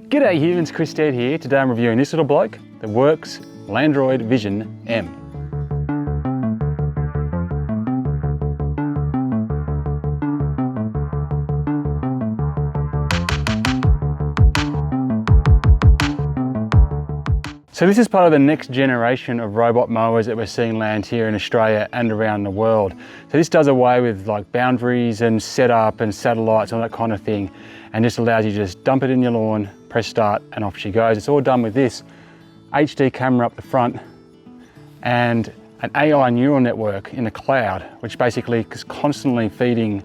G'day humans, Chris Stead here. Today I'm reviewing this little bloke, the Worx Landroid Vision M. So this is part of the next generation of robot mowers that we're seeing land here in Australia and around the world. So this does away with like boundaries and setup and satellites and all that kind of thing, and just allows you to just dump it in your lawn, press start, and off she goes. It's all done with this HD camera up the front and an AI neural network in the cloud, which basically is constantly feeding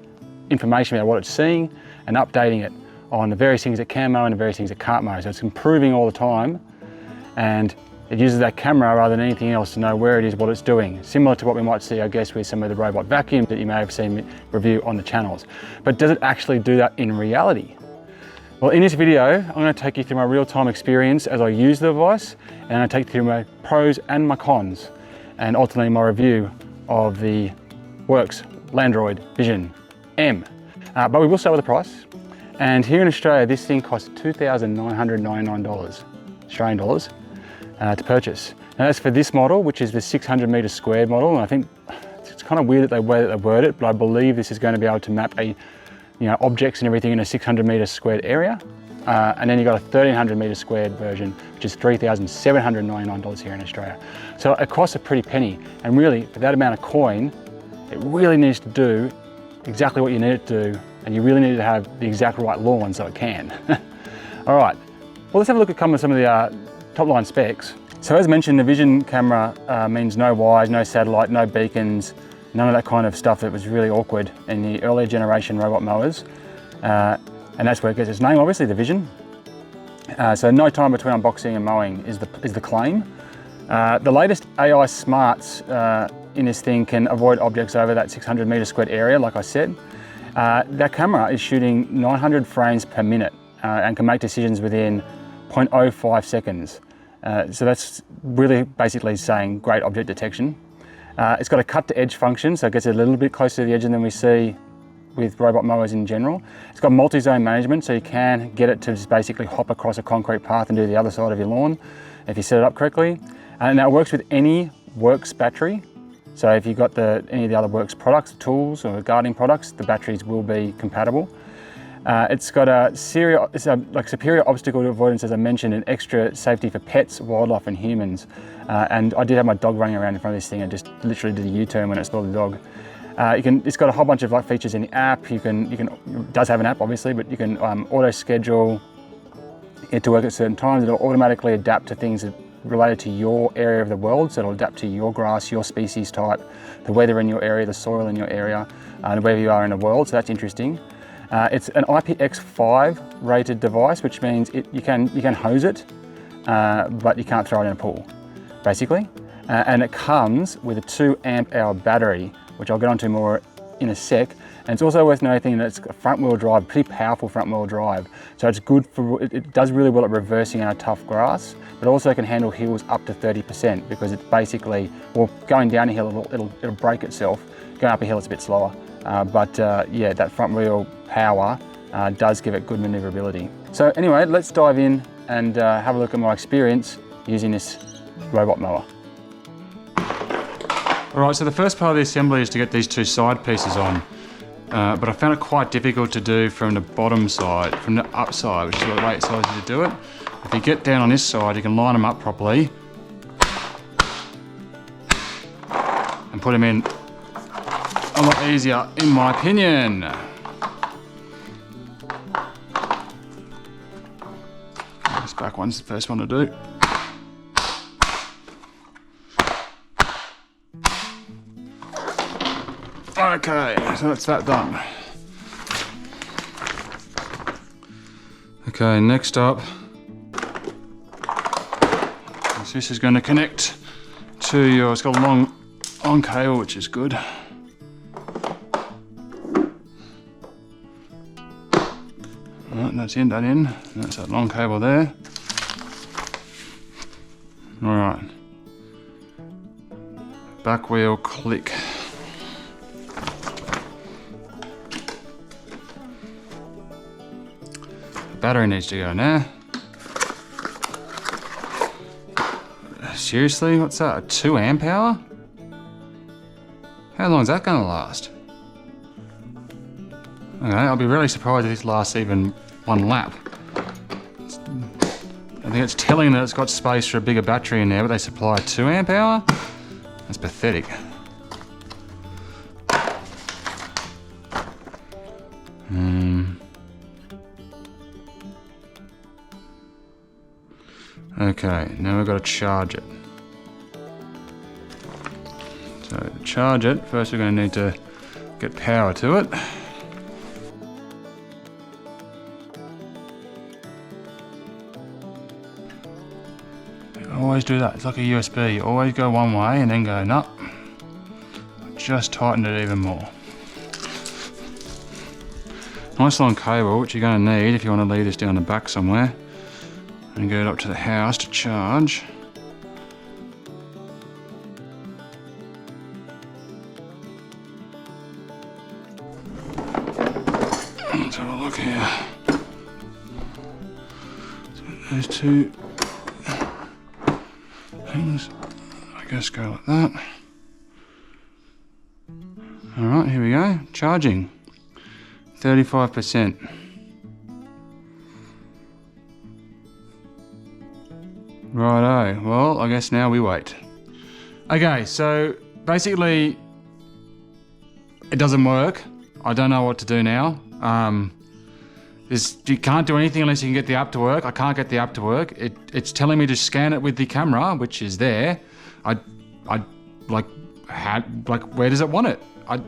information about what it's seeing and updating it on the various things it can mow and the various things it can't mow. So it's improving all the time. And it uses that camera rather than anything else to know where it is, what it's doing. Similar to what we might see, I guess, with some of the robot vacuums that you may have seen me review on the channels. But does it actually do that in reality? Well, in this video, I'm going to take you through my real-time experience as I use the device, and I'm going to take you through my pros and my cons, and ultimately my review of the Worx Landroid Vision M. But we will start with the price. And here in Australia, this thing costs $2,999 Australian dollars. To purchase. Now that's for this model, which is the 600 meter squared model, and I think it's kind of weird that they word it, but I believe this is going to be able to map objects and everything in a 600 meter squared area. And then you've got a 1300 meter squared version, which is $3,799 here in Australia. So it costs a pretty penny, and really for that amount of coin, it really needs to do exactly what you need it to do, and you really need to have the exact right lawn so it can. All right, well, let's have a look at some of the top line specs. So as mentioned, the Vision camera means no wires, no satellite, no beacons, none of that kind of stuff that was really awkward in the earlier generation robot mowers. And that's where it gets its name, obviously, the Vision. So no time between unboxing and mowing is the claim. The latest AI smarts in this thing can avoid objects over that 600 meter squared area, like I said. That camera is shooting 900 frames per minute and can make decisions within 0.05 seconds. So that's really basically saying great object detection. It's got a cut to edge function, so it gets a little bit closer to the edge than we see with robot mowers in general. It's got multi-zone management, so you can get it to just basically hop across a concrete path and do the other side of your lawn if you set it up correctly. And now it works with any Worx battery. So if you've got any of the other Worx products, tools or gardening products, the batteries will be compatible. It's got superior obstacle avoidance, as I mentioned, and extra safety for pets, wildlife, and humans. And I did have my dog running around in front of this thing and just literally did a U-turn when it saw the dog. It's got a whole bunch of features in the app. It does have an app, obviously, but you can auto schedule it to work at certain times. It'll automatically adapt to things related to your area of the world. So it'll adapt to your grass, your species type, the weather in your area, the soil in your area, and wherever you are in the world. So that's interesting. It's an IPX5 rated device, which means you can hose it, but you can't throw it in a pool, basically. And it comes with a 2 amp hour battery, which I'll get onto more in a sec. And it's also worth noting that it's got front wheel drive, pretty powerful front wheel drive. So it's good it does really well at reversing on a tough grass, but also can handle hills up to 30% because it's basically, well, going down a hill, it'll brake itself. Going up a hill, it's a bit slower. Yeah, that front wheel power does give it good maneuverability. So anyway, let's dive in and have a look at my experience using this robot mower. All right, so the first part of the assembly is to get these two side pieces on, but I found it quite difficult to do from the bottom side, from the up side, which is the way it tells you to do it. If you get down on this side, you can line them up properly and put them in a lot easier, in my opinion. This back one's the first one to do. Okay, so that's that done. Okay, next up, this is going to connect to your, it's got a long cable, which is good. Alright, that's in, that's that long cable there. Alright, back wheel click. Battery needs to go now. Seriously, what's that, a 2 amp hour? How long is that gonna last? Okay, I'll be really surprised if this lasts even 1 lap. I think it's telling that it's got space for a bigger battery in there, but they supply a 2 amp hour? That's pathetic. Okay, now we've got to charge it. So to charge it, first we're going to need to get power to it. Always do that, it's like a USB. You always go one way and then go, no. Just tighten it even more. Nice long cable, which you're going to need if you want to leave this down the back somewhere. And get it up to the house to charge. Let's have a look here. So those 2 things, I guess, go like that. Alright, here we go. Charging. 35%. Righto, well, I guess now we wait. Okay, so basically it doesn't work. I don't know what to do now. You can't do anything unless you can get the app to work. I can't get the app to work. It's telling me to scan it with the camera, which is there. Where does it want it? I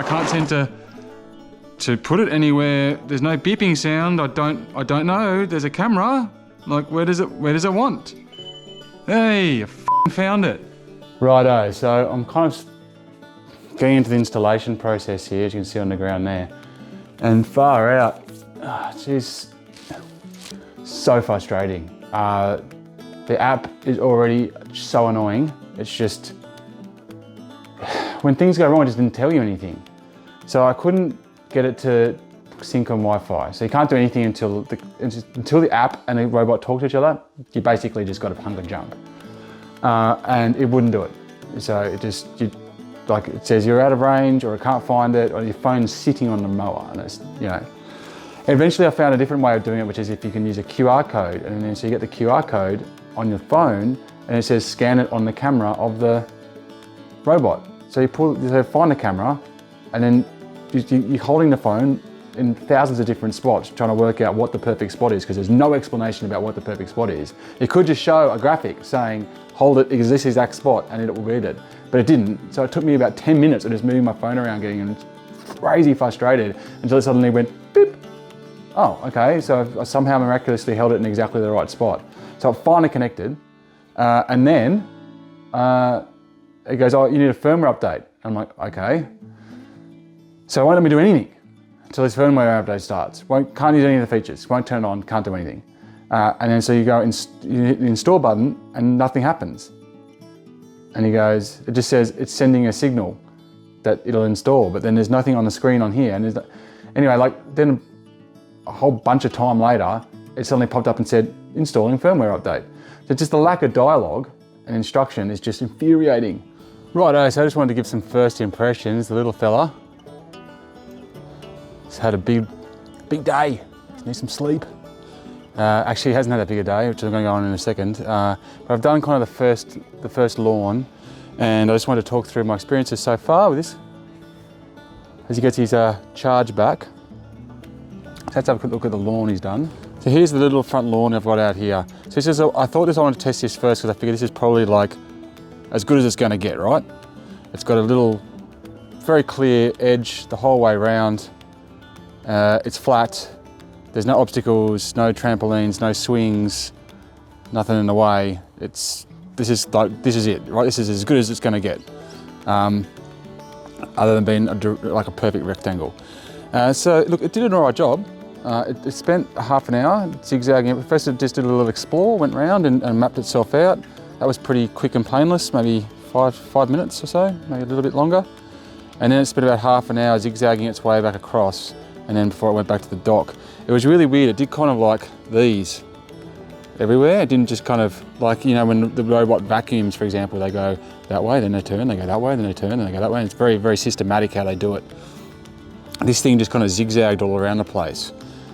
can't seem to put it anywhere. There's no beeping sound. I don't know. There's a camera. Like, where does it want? Hey, I found it. Righto, so I'm kind of getting into the installation process here, as you can see on the ground there. And far out, geez, so frustrating. The app is already so annoying. It's just, when things go wrong, it just didn't tell you anything. So I couldn't get it to sync on Wi-Fi. So you can't do anything until the app and the robot talk to each other. You basically just got to hunk and jump. And it wouldn't do it. So it says you're out of range, or it can't find it, or your phone's sitting on the mower. And it's, Eventually I found a different way of doing it, which is if you can use a QR code. And then so you get the QR code on your phone and it says scan it on the camera of the robot. So you find the camera, and then you're holding the phone in thousands of different spots trying to work out what the perfect spot is, because there's no explanation about what the perfect spot is. It could just show a graphic saying hold it in this exact spot and it will read it, but it didn't. So it took me about 10 minutes of just moving my phone around, getting crazy frustrated, until it suddenly went beep. Oh, okay, so I somehow miraculously held it in exactly the right spot. So it finally connected, and then it goes, oh, you need a firmware update. I'm like, okay. So it won't let me do anything until this firmware update starts. Can't use any of the features, won't turn it on, can't do anything. And then so you go, you hit the install button and nothing happens. And he goes, it just says it's sending a signal that it'll install, but then there's nothing on the screen on here. And anyway, then a whole bunch of time later, it suddenly popped up and said, installing firmware update. So just the lack of dialogue and instruction is just infuriating. Righto, so I just wanted to give some first impressions. The little fella has had a big day. He needs some sleep. Actually, he hasn't had that big a day, which I'm going to go on in a second. But I've done kind of the first lawn, and I just wanted to talk through my experiences so far with this. As he gets his charge back. So let's have a quick look at the lawn he's done. So here's the little front lawn I've got out here. So this is, I wanted to test this first because I figured this is probably like as good as it's going to get, right? It's got a little, very clear edge the whole way around. It's flat. There's no obstacles, no trampolines, no swings, nothing in the way. This is it, right? This is as good as it's going to get, other than being like a perfect rectangle. So look, it did an alright job. It spent half an hour zigzagging. First it just did a little explore, went round and mapped itself out. That was pretty quick and painless, maybe five minutes or so, maybe a little bit longer. And then it spent about half an hour zigzagging its way back across, and then before it went back to the dock. It was really weird. It did kind of like these. everywhere. It didn't just kind of like, you know, when the robot vacuums, for example, they go that way, then they turn, they go that way, then they turn, and they go that way. And it's very, very systematic how they do it. This thing just kind of zigzagged all around the place.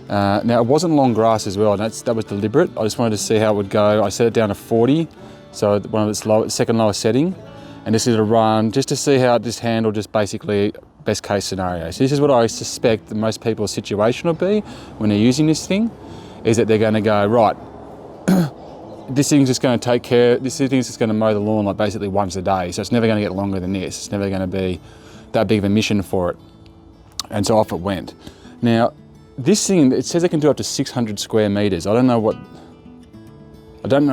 Now it wasn't long grass as well, and that was deliberate. I just wanted to see how it would go. I set it down to 40, so one of its second lowest setting, and this is a run just to see how it just handled just basically best case scenario. So this is what I suspect that most people's situation will be when they're using this thing, is that they're going to go, right, this thing's just going to take care, this thing's just going to mow the lawn like basically once a day, so it's never going to get longer than this. It's never going to be that big of a mission for it. And so off it went. Now, this thing, it says it can do up to 600 square meters. I don't know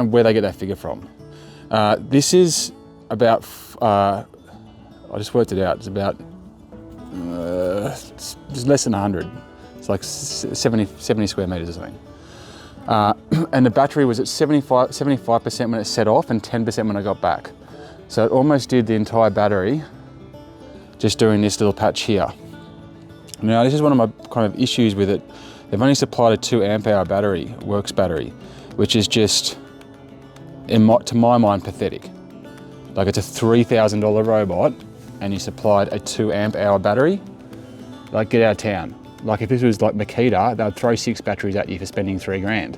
where they get that figure from. This is about, I just worked it out, it's about, it's less than 100. It's like 70 square meters or something. And the battery was at 75% when it set off and 10% when I got back. So it almost did the entire battery just doing this little patch here. Now this is one of my kind of issues with it. They've only supplied a 2 amp hour battery, Worx battery, which is just, to my mind, pathetic. Like, it's a $3,000 robot and you supplied a 2 amp hour battery. Like, get out of town. Like, if this was like Makita, they'd throw 6 batteries at you for spending $3,000.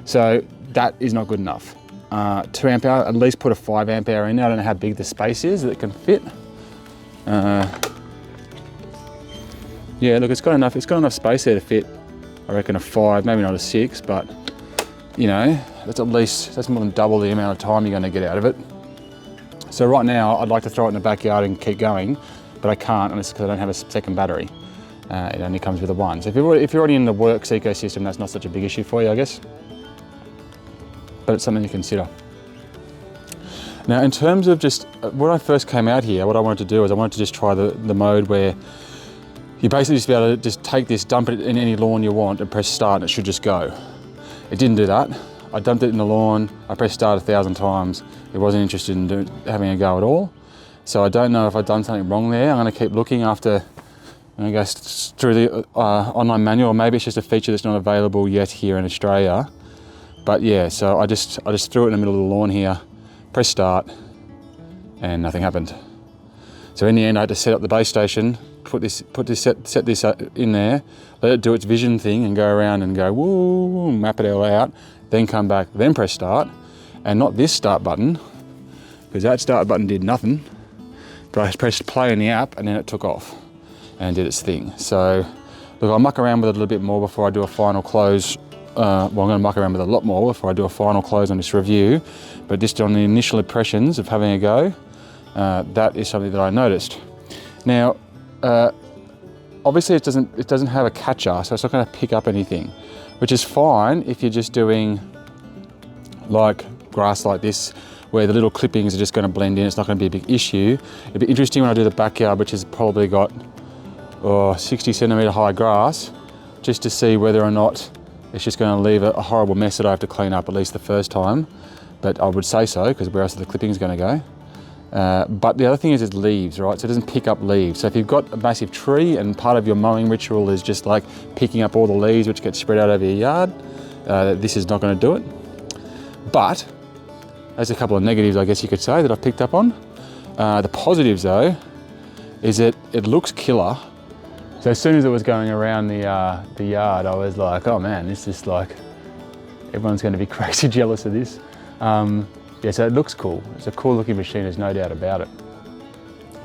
So that is not good enough. 2 amp hour, at least put a 5 amp hour in there. I don't know how big the space is that it can fit. Yeah, look, it's got enough space there to fit, I reckon, a 5, maybe not a 6, but you know, that's more than double the amount of time you're going to get out of it. So right now, I'd like to throw it in the backyard and keep going, but I can't unless because I don't have a second battery. It only comes with a 1. So if you're already in the Worx ecosystem, that's not such a big issue for you, I guess. But it's something to consider. Now, in terms of just, when I first came out here, what I wanted to do is I wanted to just try the mode where you basically just be able to just take this, dump it in any lawn you want and press start and it should just go. It didn't do that. I dumped it in the lawn, I pressed start 1,000 times. It wasn't interested in having a go at all. So I don't know if I've done something wrong there. I'm gonna keep looking after, I'm gonna go through the online manual, or maybe it's just a feature that's not available yet here in Australia. But yeah, so I just threw it in the middle of the lawn here, press start, and nothing happened. So in the end, I had to set up the base station, set this in there, let it do its vision thing and go around and go, woo, map it all out, then come back, then press start, and not this start button, because that start button did nothing, but I pressed play in the app and then it took off and did its thing. So look, I'll muck around with it a little bit more before I do a final close. Well, I'm going to muck around with it a lot more before I do a final close on this review, but just on the initial impressions of having a go, that is something that I noticed. Now, obviously it doesn't have a catcher, so it's not going to pick up anything, which is fine if you're just doing like grass like this, where the little clippings are just going to blend in. It's not going to be a big issue. It'd be interesting when I do the backyard, which has probably got 60 centimetre high grass, just to see whether or not it's just going to leave a horrible mess that I have to clean up at least the first time. But I would say so, because where else are the clippings going to go? But the other thing is it's leaves, right? So it doesn't pick up leaves. So if you've got a massive tree and part of your mowing ritual is just like picking up all the leaves which get spread out over your yard, this is not going to do it. But there's a couple of negatives, I guess you could say, that I've picked up on. The positives though, is that it looks killer. So as soon as it was going around the yard, I was like, oh man, this is like, everyone's going to be crazy jealous of this. Yeah, so it looks cool. It's a cool looking machine, there's no doubt about it.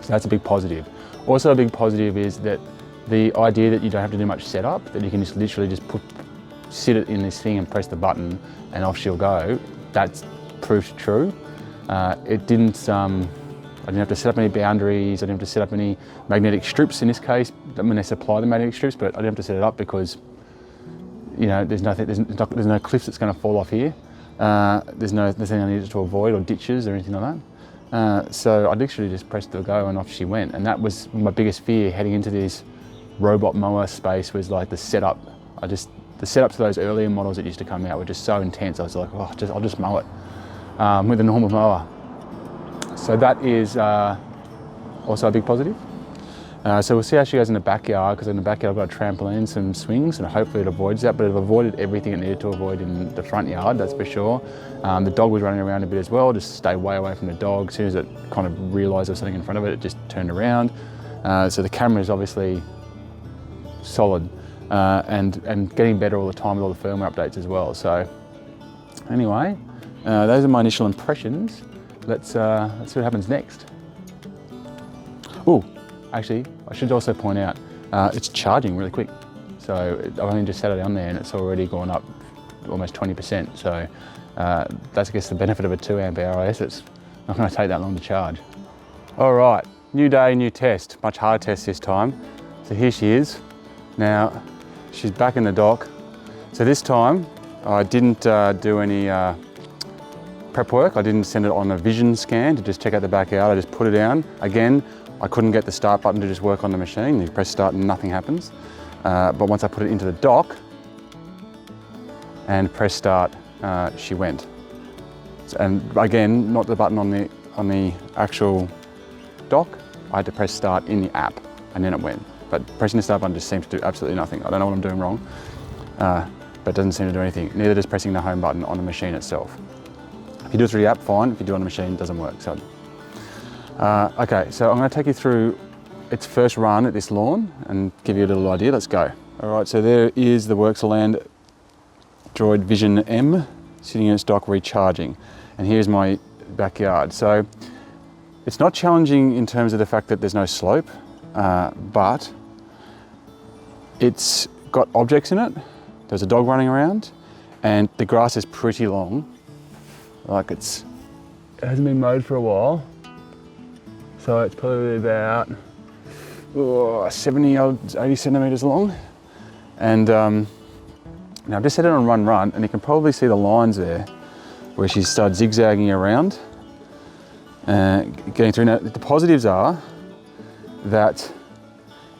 So that's a big positive. Also a big positive is that the idea that you don't have to do much setup, that you can just literally just sit it in this thing and press the button and off she'll go, that's proved true. I didn't have to set up any boundaries, I didn't have to set up any magnetic strips in this case. I mean, they supply the magnetic strips, but I didn't have to set it up because, you know, there's no cliffs that's going to fall off here. There's nothing I needed to avoid, or ditches or anything like that. So I literally just pressed the go and off she went. And that was my biggest fear heading into this robot mower space, was like the setup. The setup to those earlier models that used to come out were just so intense. I was like, oh, I'll just mow it with a normal mower. So that is also a big positive. So we'll see how she goes in the backyard, because in the backyard I've got a trampoline, some swings, and hopefully it avoids that, but it avoided everything it needed to avoid in the front yard, that's for sure. The dog was running around a bit as well, just stay way away from the dog. As soon as it kind of realised there was something in front of it, it just turned around. So the camera is obviously solid and getting better all the time with all the firmware updates as well. So anyway, those are my initial impressions. Let's see what happens next. Oh, actually, I should also point out, it's charging really quick. So I've only just set it on there and it's already gone up almost 20%. So that's, I guess, the benefit of a 2 amp hour. It's not going to take that long to charge. All right, new day, new test. Much harder test this time. So here she is. Now, she's back in the dock. So this time, I didn't do any prep work. I didn't send it on a vision scan to just check out the backyard. I just put it down. Again, I couldn't get the start button to just work on the machine. You press start and nothing happens. But once I put it into the dock and press start, she went. And again, not the button on the actual dock. I had to press start in the app and then it went. But pressing the start button just seems to do absolutely nothing. I don't know what I'm doing wrong, but it doesn't seem to do anything. Neither does pressing the home button on the machine itself. If you do it through the app, fine. If you do it on the machine, it doesn't work. So. Okay, so I'm going to take you through its first run at this lawn and give you a little idea. Let's go. All right, so there is the Worx Landroid Vision M sitting in its dock recharging. And here's my backyard. So it's not challenging in terms of the fact that there's no slope, but it's got objects in it. There's a dog running around and the grass is pretty long. Like it hasn't been mowed for a while. So it's probably about 70 or 80 centimeters long. And now I've just set it on run, and you can probably see the lines there where she started zigzagging around, getting through. Now, the positives are that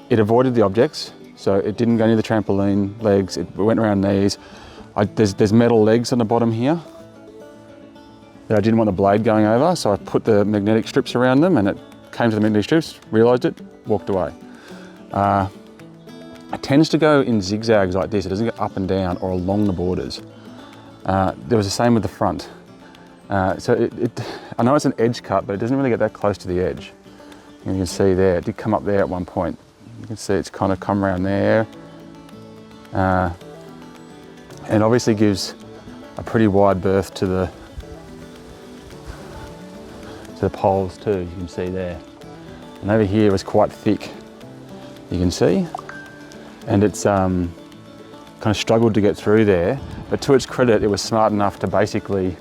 it avoided the objects. So it didn't go near the trampoline legs, it went around these. There's metal legs on the bottom here that I didn't want the blade going over, so I put the magnetic strips around them and it came to the magnetic strips, realised it, walked away. It tends to go in zigzags like this. It doesn't go up and down or along the borders. There was the same with the front. So I know it's an edge cut, but it doesn't really get that close to the edge. You can see there, it did come up there at one point. You can see it's kind of come around there. And obviously gives a pretty wide berth to the poles too, you can see there. And over here was quite thick, you can see. And it's kind of struggled to get through there, but to its credit, it was smart enough to basically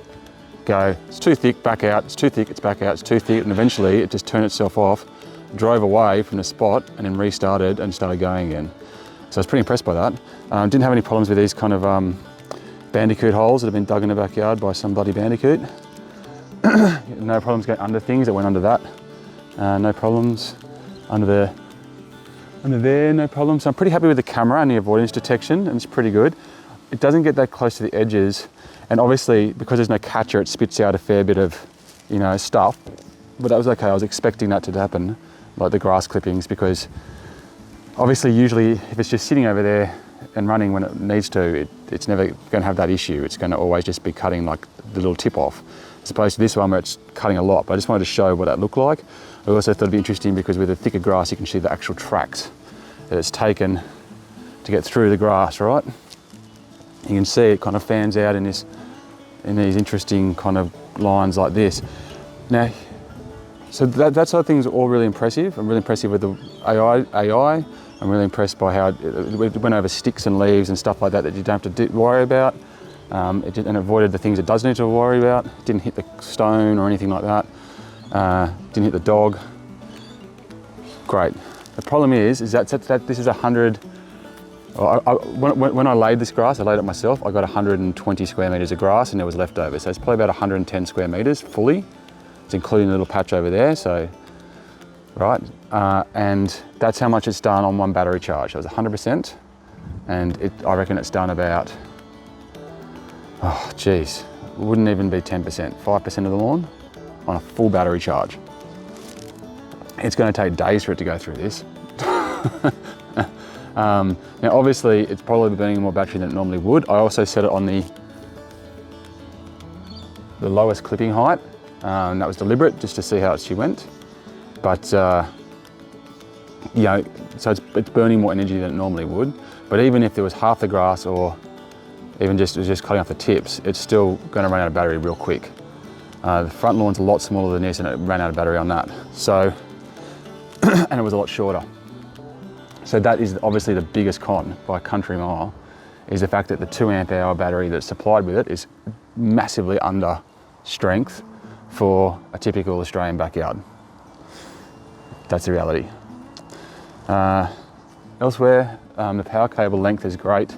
go, it's too thick, back out, it's too thick, it's back out, it's too thick, and eventually it just turned itself off, drove away from the spot, and then restarted and started going again. So I was pretty impressed by that. Didn't have any problems with these kind of bandicoot holes that have been dug in the backyard by some bloody bandicoot. No problems going under things that went under that. No problems under there, no problems. So I'm pretty happy with the camera and the avoidance detection, and it's pretty good. It doesn't get that close to the edges, and obviously because there's no catcher, it spits out a fair bit of, you know, stuff. But that was okay. I was expecting that to happen, like the grass clippings, because obviously usually if it's just sitting over there and running when it needs to, it's never going to have that issue. It's going to always just be cutting like the little tip off, as opposed to this one where it's cutting a lot. But I just wanted to show what that looked like. I also thought it'd be interesting because with the thicker grass, you can see the actual tracks that it's taken to get through the grass, right? You can see it kind of fans out in these interesting kind of lines like this. Now, so that sort of thing is all really impressive. I'm really impressed with the AI. I'm really impressed by how it went over sticks and leaves and stuff like that you don't have to worry about. And avoided the things it does need to worry about. It didn't hit the stone or anything like that. Didn't hit the dog. Great. The problem is that this is 100. When I laid this grass, I laid it myself. I got 120 square meters of grass, and there was leftover. So it's probably about 110 square meters fully. It's including a little patch over there. So, right, and that's how much it's done on one battery charge. It was 100%, and I reckon it's done about, oh geez, wouldn't even be 10%, 5% of the lawn on a full battery charge. It's going to take days for it to go through this. Now obviously it's probably burning more battery than it normally would. I also set it on the lowest clipping height, and that was deliberate just to see how she went. But you know, so it's burning more energy than it normally would. But even if there was half the grass, or even just cutting off the tips, it's still going to run out of battery real quick. The front lawn's a lot smaller than this, and it ran out of battery on that. So, and it was a lot shorter. So that is obviously the biggest con by a country mower, is the fact that the 2 amp hour battery that's supplied with it is massively under strength for a typical Australian backyard. That's the reality. Elsewhere, the power cable length is great.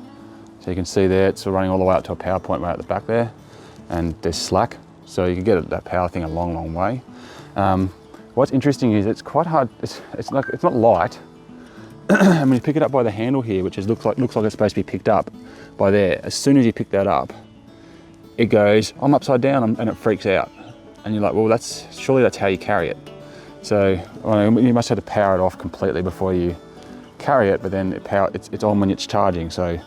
So you can see there, it's running all the way up to a power point right at the back there, and there's slack. So you can get that power thing a long, long way. What's interesting is it's quite hard, it's not light. And when you pick it up by the handle here, which looks like it's supposed to be picked up by there, as soon as you pick that up, it goes, I'm upside down, and it freaks out. And you're like, well, surely that's how you carry it. So you must have to power it off completely before you carry it, but then it's on when it's charging. So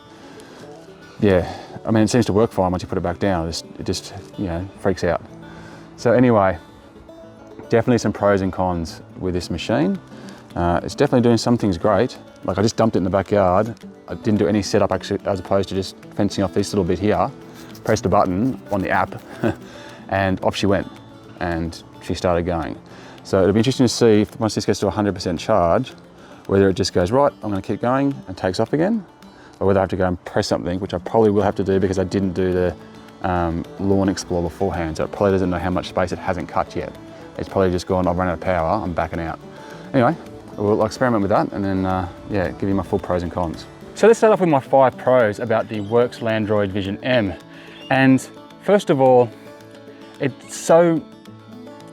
yeah, I mean, it seems to work fine once you put it back down. It just you know, freaks out. So anyway, definitely some pros and cons with this machine. It's definitely doing some things great. Like I just dumped it in the backyard. I didn't do any setup actually, as opposed to just fencing off this little bit here. Pressed a button on the app and off she went, and she started going. So it'll be interesting to see if once this gets to 100% charge, whether it just goes, right, I'm gonna keep going and takes off again, or whether I have to go and press something, which I probably will have to do because I didn't do the Lawn Explorer beforehand. So it probably doesn't know how much space it hasn't cut yet. It's probably just gone, I've run out of power, I'm backing out. Anyway, we'll experiment with that and then yeah, give you my full pros and cons. So let's start off with my 5 pros about the Worx Landroid Vision M. And first of all, it's so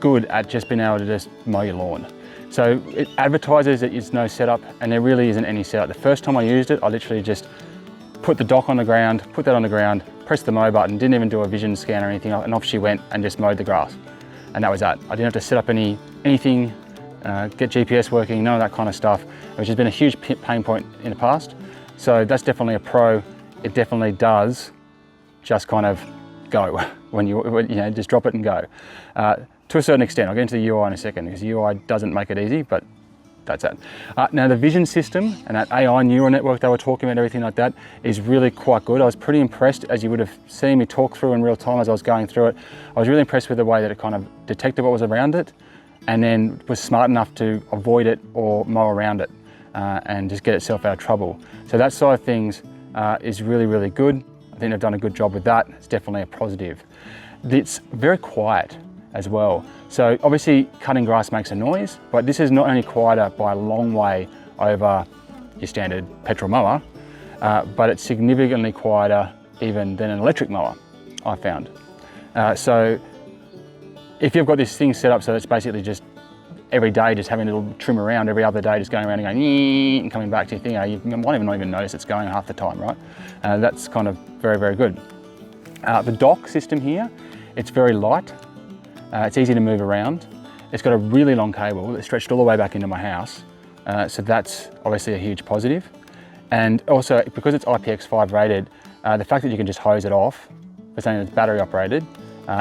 good at just being able to just mow your lawn. So it advertises that it's no setup, and there really isn't any setup. The first time I used it, I literally just put the dock on the ground, put that on the ground, pressed the mow button, didn't even do a vision scan or anything, and off she went and just mowed the grass. And that was that. I didn't have to set up anything, get GPS working, none of that kind of stuff, which has been a huge pain point in the past. So that's definitely a pro. It definitely does just kind of go when you know, just drop it and go. To a certain extent. I'll get into the UI in a second, because the UI doesn't make it easy, but that's it. Now the vision system and that AI neural network they were talking about, everything like that, is really quite good. I was pretty impressed, as you would have seen me talk through in real time as I was going through it. I was really impressed with the way that it kind of detected what was around it, and then was smart enough to avoid it or mow around it and just get itself out of trouble. So that side of things is really, really good. I think they've done a good job with that. It's definitely a positive. It's very quiet as well. So obviously cutting grass makes a noise, but this is not only quieter by a long way over your standard petrol mower, but it's significantly quieter even than an electric mower, I found. So if you've got this thing set up so it's basically just every day just having a little trim around, every other day just going around and going and coming back to your thing, you might even not even notice it's going half the time, right? That's kind of very, very good. The dock system here, it's very light. It's easy to move around. It's got a really long cable that stretched all the way back into my house. So that's obviously a huge positive. And also, because it's IPX5 rated, the fact that you can just hose it off for something that's battery operated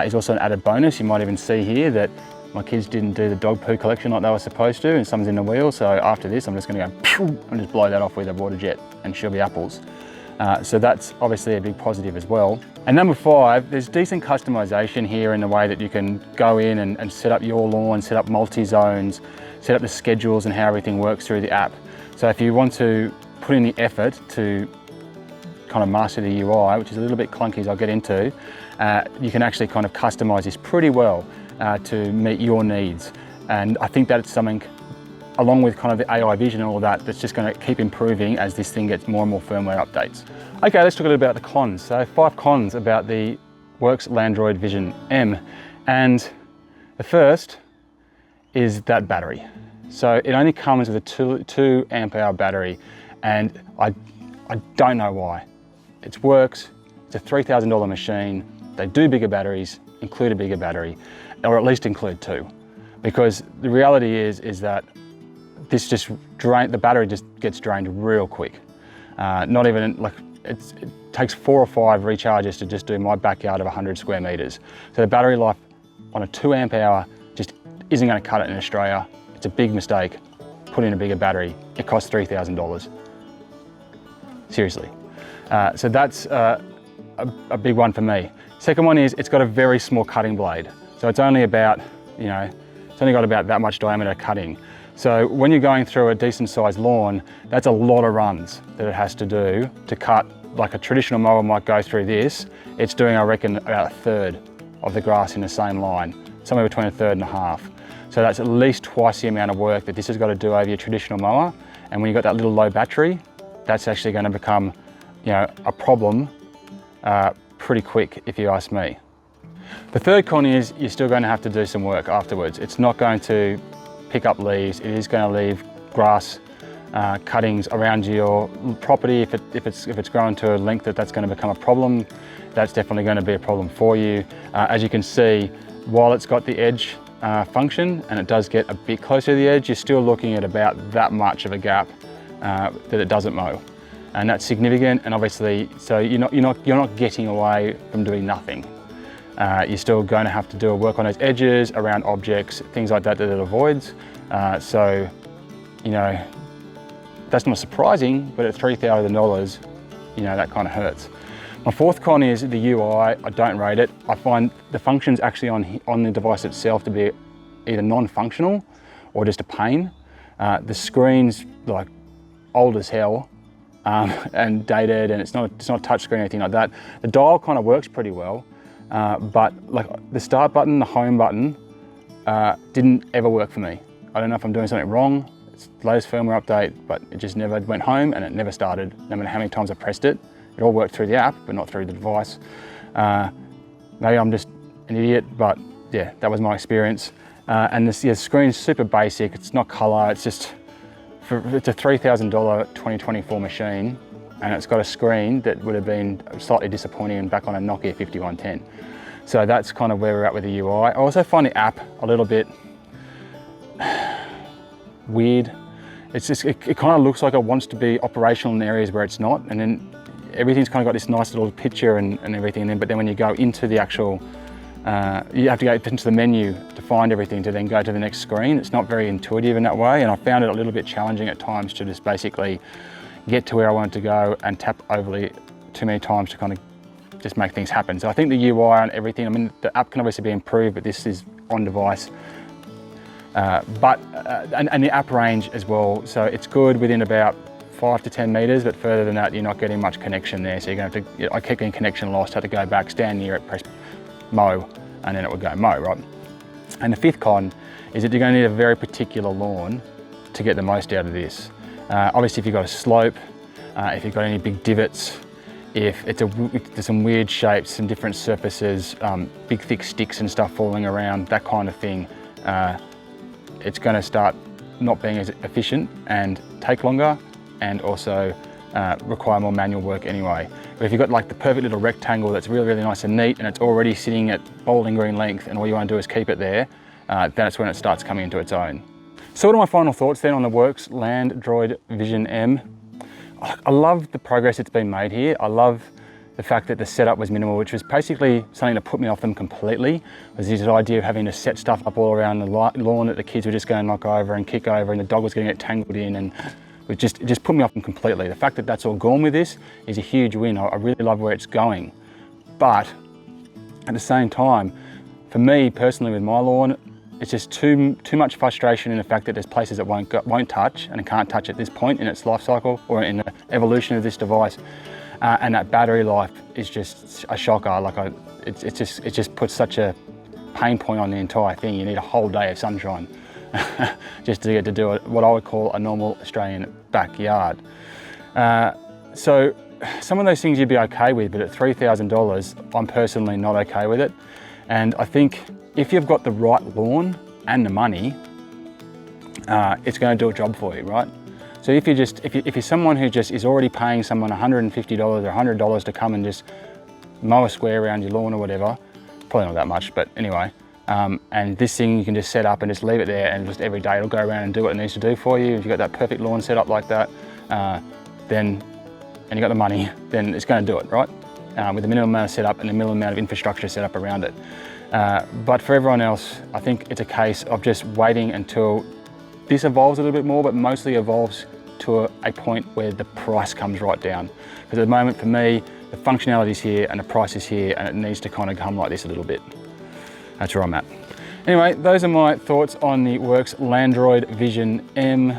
is also an added bonus. You might even see here that my kids didn't do the dog poo collection like they were supposed to, and someone's in the wheel. So after this, I'm just gonna go pew, and just blow that off with a water jet, and she'll be apples. So that's obviously a big positive as well. And number 5, there's decent customization here in the way that you can go in and set up your lawn, set up multi-zones, set up the schedules and how everything works through the app. So if you want to put in the effort to kind of master the UI, which is a little bit clunky as I'll get into, you can actually kind of customize this pretty well to meet your needs. And I think that's something, along with kind of the AI vision and all that, that's just going to keep improving as this thing gets more and more firmware updates. Okay, let's talk a little bit about the cons. So 5 cons about the Worx Landroid Vision M. And the first is that battery. So it only comes with a 2 amp hour battery, and I don't know why. It's Worx, it's a $3,000 machine. They do bigger batteries, include a bigger battery, or at least include 2. Because the reality is that this just the battery just gets drained real quick. Not even like, it takes 4 or 5 recharges to just do my backyard of 100 square meters. So the battery life on a 2 amp hour just isn't going to cut it in Australia. It's a big mistake. Put in a bigger battery. It costs $3,000. Seriously. So that's a big one for me. Second one is it's got a very small cutting blade. So it's only about, you know, it's only got about that much diameter cutting. So when you're going through a decent sized lawn, that's a lot of runs that it has to do to cut. Like a traditional mower might go through this. It's doing, I reckon, about a third of the grass in the same line, somewhere between a third and a half. So that's at least twice the amount of work that this has got to do over your traditional mower. And when you've got that little low battery, that's actually going to become, you know, a problem pretty quick, if you ask me. The third con is you're still going to have to do some work afterwards. It's not going to pick up leaves. It is going to leave grass cuttings around your property. If it's grown to a length that's going to become a problem, that's definitely going to be a problem for you. As you can see, while it's got the edge function and it does get a bit closer to the edge, you're still looking at about that much of a gap that it doesn't mow, and that's significant. And obviously, so you're not getting away from doing nothing. You're still going to have to do a work on those edges, around objects, things like that it avoids. So, you know, that's not surprising, but at $3,000, you know, that kind of hurts. My fourth con is the UI. I don't rate it. I find the functions actually on the device itself to be either non-functional or just a pain. The screen's like old as hell and dated, and it's not a touch screen or anything like that. The dial kind of works pretty well, but like the start button, the home button, didn't ever work for me. I don't know if I'm doing something wrong. It's the latest firmware update, but it just never went home and it never started, no matter how many times I pressed it. It all worked through the app, but not through the device. Maybe I'm just an idiot, but yeah, that was my experience. And the screen's super basic. It's not color. It's just, it's a $3,000 2024 machine, and it's got a screen that would have been slightly disappointing back on a Nokia 5110. So that's kind of where we're at with the UI. I also find the app a little bit weird. It's just, it kind of looks like it wants to be operational in areas where it's not, and then everything's kind of got this nice little picture and everything, but then when you go into the actual, you have to go into the menu to find everything to then go to the next screen. It's not very intuitive in that way, and I found it a little bit challenging at times to just basically get to where I wanted to go and tap overly too many times to kind of just make things happen. So I think the UI and everything, I mean, the app can obviously be improved, but this is on device. And the app range as well, so it's good within about 5 to 10 meters, but further than that, you're not getting much connection there. So you're going to have to, I kept getting connection lost, had to go back, stand near it, press mow, and then it would go mow, right? And the fifth con is that you're going to need a very particular lawn to get the most out of this. Obviously, if you've got a slope, if you've got any big divots, if there's some weird shapes, some different surfaces, big thick sticks and stuff falling around, that kind of thing, it's going to start not being as efficient and take longer, and also require more manual work anyway. But if you've got like the perfect little rectangle that's really, really nice and neat, and it's already sitting at bowling green length, and all you want to do is keep it there, that's when it starts coming into its own. So what are my final thoughts then on the Worx Landroid Vision M? I love the progress that's been made here. I love the fact that the setup was minimal, which was basically something that put me off them completely. Was this idea of having to set stuff up all around the lawn that the kids were just going to knock over and kick over, and the dog was going to get tangled in, and it just put me off them completely. The fact that that's all gone with this is a huge win. I really love where it's going. But at the same time, for me personally with my lawn, it's just too much frustration in the fact that there's places that won't touch and it can't touch at this point in its life cycle or in the evolution of this device. And that battery life is just a shocker. Like it just puts such a pain point on the entire thing. You need a whole day of sunshine just to get to do it, what I would call a normal Australian backyard. So some of those things you'd be okay with, but at $3,000, I'm personally not okay with it. And I think if you've got the right lawn and the money, it's going to do a job for you, right? So if you're someone who just is already paying someone $150 or $100 to come and just mow a square around your lawn or whatever, probably not that much, but anyway, And this thing you can just set up and just leave it there, and just every day it'll go around and do what it needs to do for you. If you've got that perfect lawn set up like that, and you've got the money, then it's going to do it, right? With the minimum amount of setup and the minimum amount of infrastructure set up around it. But for everyone else, I think it's a case of just waiting until this evolves a little bit more, but mostly evolves to a point where the price comes right down. Because at the moment, for me, the functionality is here and the price is here, and it needs to kind of come like this a little bit. That's where I'm at. Anyway, those are my thoughts on the Worx Landroid Vision M.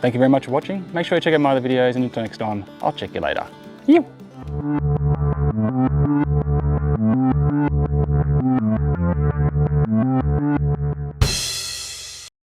Thank you very much for watching. Make sure you check out my other videos, and until next time, I'll check you later. You.